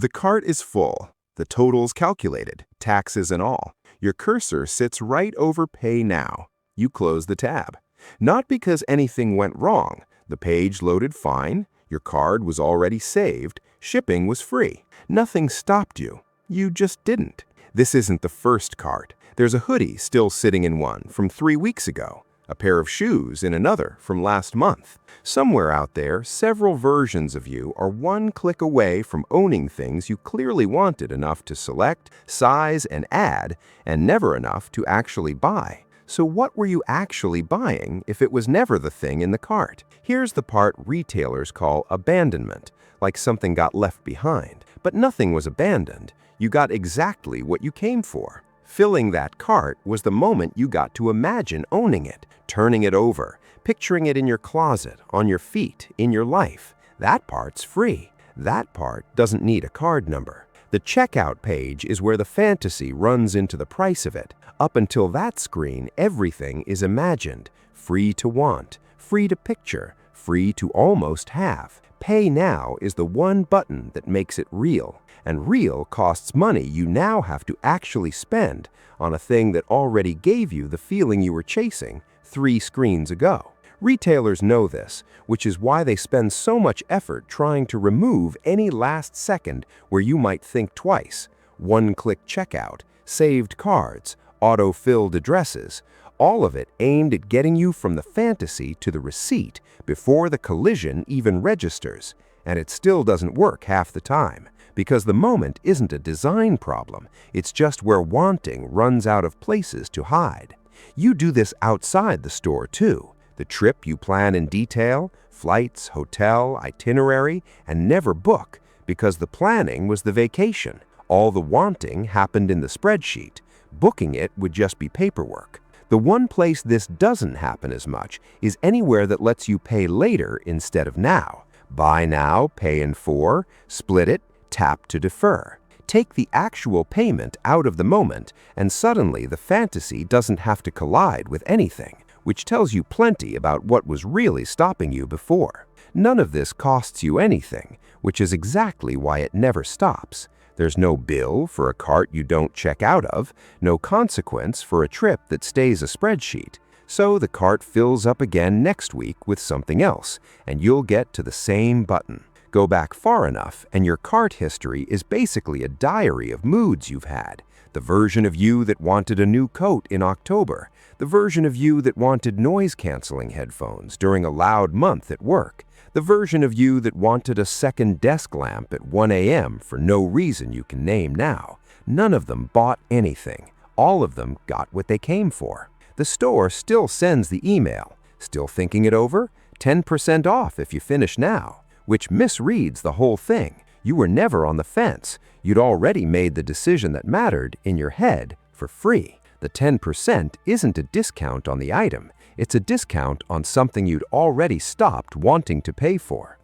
The cart is full, the totals calculated, taxes and all. Your cursor sits right over Pay Now. You close the tab. Not because anything went wrong. The page loaded fine, your card was already saved, shipping was free. Nothing stopped you. You just didn't. This isn't the first cart. There's a hoodie still sitting in one from 3 weeks ago. A pair of shoes in another from last month. Somewhere out there, several versions of you are one click away from owning things you clearly wanted enough to select, size, and add, and never enough to actually buy. So what were you actually buying if it was never the thing in the cart? Here's the part retailers call abandonment, like something got left behind. But nothing was abandoned. You got exactly what you came for. Filling that cart was the moment you got to imagine owning it, turning it over, picturing it in your closet, on your feet, in your life. That part's free. That part doesn't need a card number. The checkout page is where the fantasy runs into the price of it. Up until that screen, everything is imagined, free to want, free to picture, free to almost have. Pay Now is the one button that makes it real. And real costs money you now have to actually spend on a thing that already gave you the feeling you were chasing 3 screens ago. Retailers know this, which is why they spend so much effort trying to remove any last second where you might think twice. One-click checkout, saved cards, auto-filled addresses, all of it aimed at getting you from the fantasy to the receipt before the collision even registers. And it still doesn't work half the time. Because the moment isn't a design problem, it's just where wanting runs out of places to hide. You do this outside the store too. The trip you plan in detail, flights, hotel, itinerary, and never book because the planning was the vacation. All the wanting happened in the spreadsheet. Booking it would just be paperwork. The one place this doesn't happen as much is anywhere that lets you pay later instead of now. Buy now, pay in 4, split it, tap to defer. Take the actual payment out of the moment, and suddenly the fantasy doesn't have to collide with anything, which tells you plenty about what was really stopping you before. None of this costs you anything, which is exactly why it never stops. There's no bill for a cart you don't check out of, no consequence for a trip that stays a spreadsheet. So the cart fills up again next week with something else, and you'll get to the same button. Go back far enough, and your cart history is basically a diary of moods you've had. The version of you that wanted a new coat in October. The version of you that wanted noise-canceling headphones during a loud month at work. The version of you that wanted a second desk lamp at 1 a.m. for no reason you can name now. None of them bought anything. All of them got what they came for. The store still sends the email. Still thinking it over? 10% off if you finish now. Which misreads the whole thing. You were never on the fence. You'd already made the decision that mattered in your head for free. The 10% isn't a discount on the item. It's a discount on something you'd already stopped wanting to pay for.